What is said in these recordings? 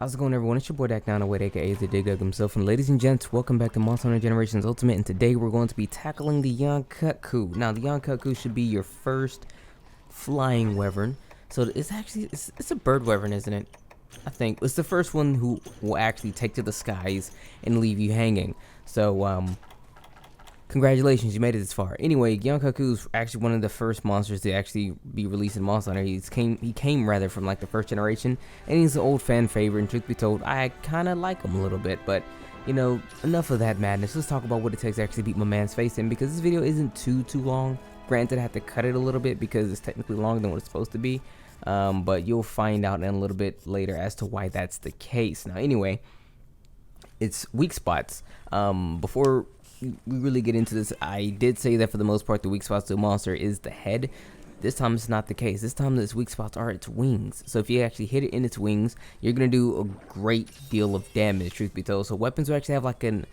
How's it going, everyone? It's your boy Dak Down Away, aka the Dig Dug himself, and ladies and gents, welcome back to Monster Hunter Generations Ultimate. And today we're going to be tackling the Yian Kut-Ku. Now, the Yian Kut-Ku should be your first flying wyvern. So it's actually it's a bird wyvern, isn't it? I think it's the first one who will actually take to the skies and leave you hanging. So congratulations, you made it this far. Anyway, Yian Kut-Ku is actually one of the first monsters to actually be released in Monster Hunter. He came rather from like the first generation, and he's an old fan favorite. And truth be told, I kind of like him a little bit. But you know, enough of that madness. Let's talk about what it takes to actually beat my man's face in, because this video isn't too long. Granted, I have to cut it a little bit because it's technically longer than what it's supposed to be. But you'll find out in a little bit later as to why that's the case. Now, anyway, it's weak spots. Before we really get into this, I did say that for the most part the weak spots to a monster is the head. This time it's not the case. This time its weak spots are its wings. So if you actually hit it in its wings, you're gonna do a great deal of damage, truth be told. So weapons will actually have like an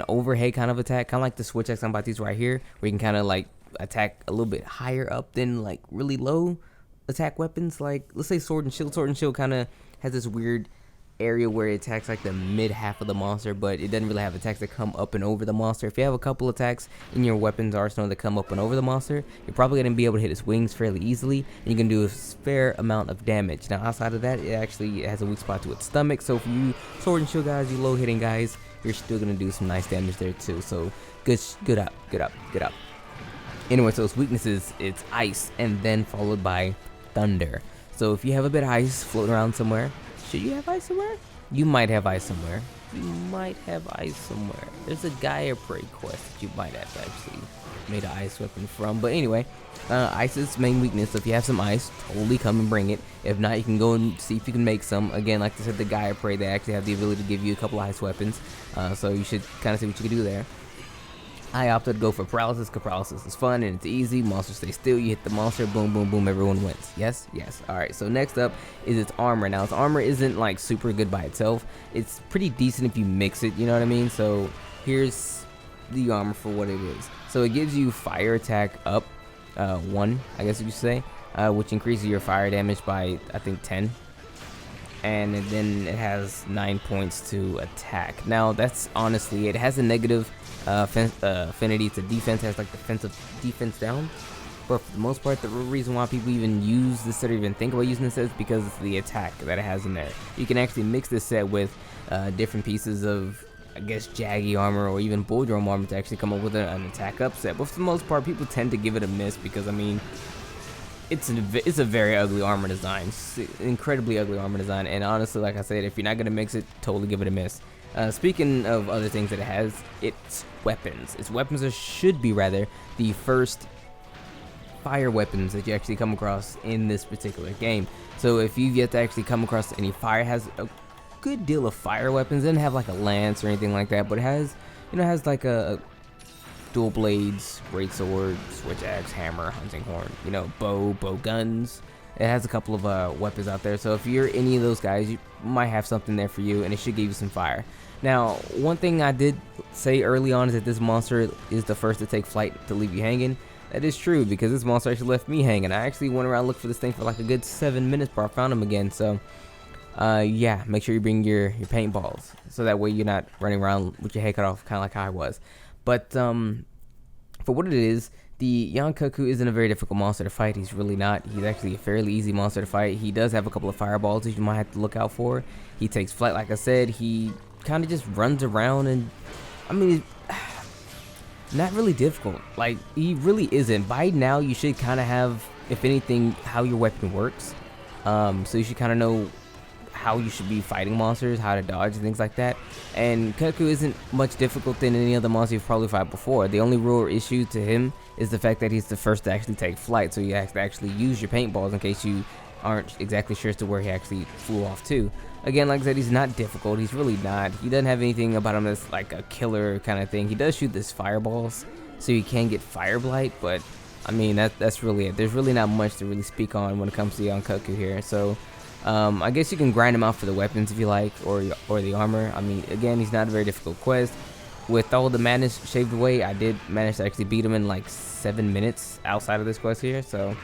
overhead kind of attack, kind of like the switch axe I'm about to use right here, where you can kind of like attack a little bit higher up than like really low attack weapons. Like let's say sword and shield kind of has this weird area where it attacks like the mid half of the monster, but it doesn't really have attacks that come up and over the monster. If you have a couple attacks in your weapons arsenal that come up and over the monster, you're probably going to be able to hit its wings fairly easily, and you can do a fair amount of damage. Now outside of that, it actually has a weak spot to its stomach, so for you sword and shield guys, you low hitting guys, you're still going to do some nice damage there too. So good up. Anyway, so its weaknesses, it's ice and then followed by thunder. So if you have a bit of ice floating around somewhere, should you have ice somewhere? You might have ice somewhere. There's a Gaia Prey quest that you might have actually made an ice weapon from. But anyway, ice is its main weakness. So if you have some ice, totally come and bring it. If not, you can go and see if you can make some. Again, like I said, the Gaia Prey, they actually have the ability to give you a couple ice weapons. So you should kind of see what you can do there. I opted to go for paralysis because paralysis is fun and it's easy. Monster stay still, you hit the monster, boom, boom, boom, everyone wins. Yes. Alright, so next up is its armor. Now, its armor isn't like super good by itself. It's pretty decent if you mix it, you know what I mean? So here's the armor for what it is. So it gives you fire attack up 1, I guess you could say, which increases your fire damage by, I think, 10. And then it has 9 points to attack. Now that's honestly, it has a negative affinity to defense, has like defense down, but for the most part the reason why people even use this set or even think about using this set is because of the attack that it has in there. You can actually mix this set with different pieces of, I guess, Jaggy armor or even Bull Drum armor to actually come up with an attack up set, but for the most part people tend to give it a miss because, I mean, it's a very ugly armor design. It's incredibly ugly armor design, and honestly, like I said, if you're not gonna mix it, totally give it a miss. Speaking of other things that it has, its weapons. Its weapons should be rather the first fire weapons that you actually come across in this particular game. So if you've yet to actually come across any fire, it has a good deal of fire weapons. It doesn't have like a lance or anything like that, but it has, has like a dual blades, great sword, switch axe, hammer, hunting horn, bow guns. It has a couple of weapons out there, so if you're any of those guys, you might have something there for you, and it should give you some fire. Now, one thing I did say early on is that this monster is the first to take flight to leave you hanging. That is true, because this monster actually left me hanging. I actually went around looking for this thing for like a good 7 minutes before I found him again. So yeah, make sure you bring your paintballs, so that way you're not running around with your head cut off, kind of like how I was. But for what it is, the Yian Kut-Ku isn't a very difficult monster to fight. He's really not. He's actually a fairly easy monster to fight. He does have a couple of fireballs that you might have to look out for. He takes flight, like I said. He kind of just runs around, and I mean, not really difficult. Like, he really isn't. By now, you should kind of have, if anything, how your weapon works. So you should kind of know how you should be fighting monsters, how to dodge and things like that. And Kut-Ku isn't much difficult than any other monster you've probably fought before. The only rule or issue to him is the fact that he's the first to actually take flight, so you have to actually use your paintballs in case you aren't exactly sure as to where he actually flew off to. Again, like I said, he's not difficult. He's really not. He doesn't have anything about him that's like a killer kind of thing. He does shoot this fireballs, so you can get fire blight, but I mean, that's really it. There's really not much to really speak on when it comes to Yian Kut-Ku here. So I guess you can grind him out for the weapons if you like, or the armor. I mean, again, he's not a very difficult quest. With all the madness shaved away, I did manage to actually beat him in like 7 minutes outside of this quest here. So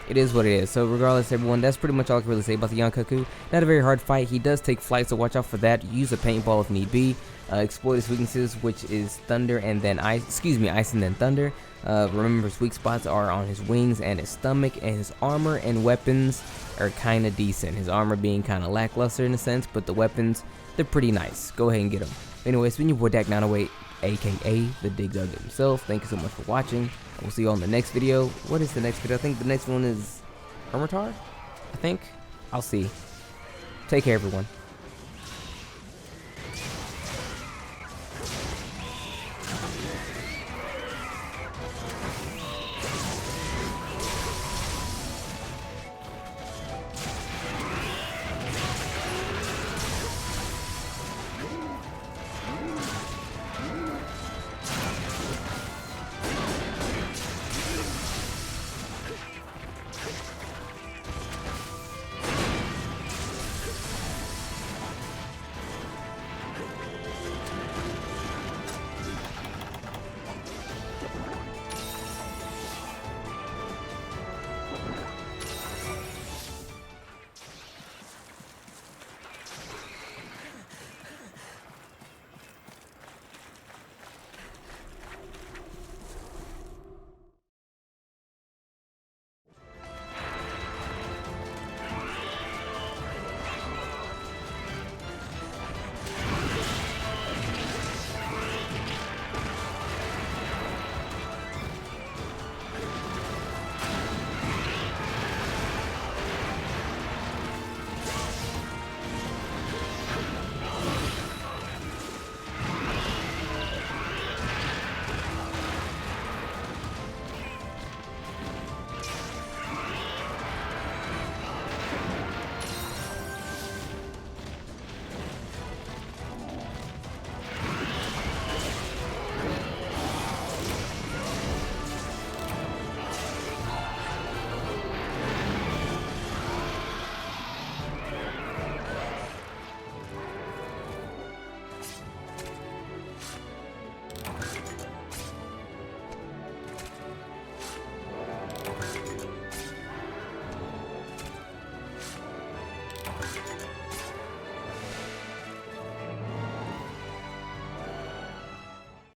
it is what it is. So regardless, everyone, that's pretty much all I can really say about the Yian Kut-Ku. Not a very hard fight. He does take flight, so watch out for that. Use a paintball if need be. Exploit his weaknesses, which is thunder and then ice. Excuse me, ice and then thunder. Remember, his weak spots are on his wings and his stomach, and his armor and weapons are kind of decent. His armor being kind of lackluster in a sense, but the weapons, they're pretty nice. Go ahead and get them. Anyways, it's been your boy Dak908, aka the Dig Dug himself. Thank you so much for watching. We'll see you on the next video. What is the next video? I think the next one is Hermitar? I think. I'll see. Take care, everyone.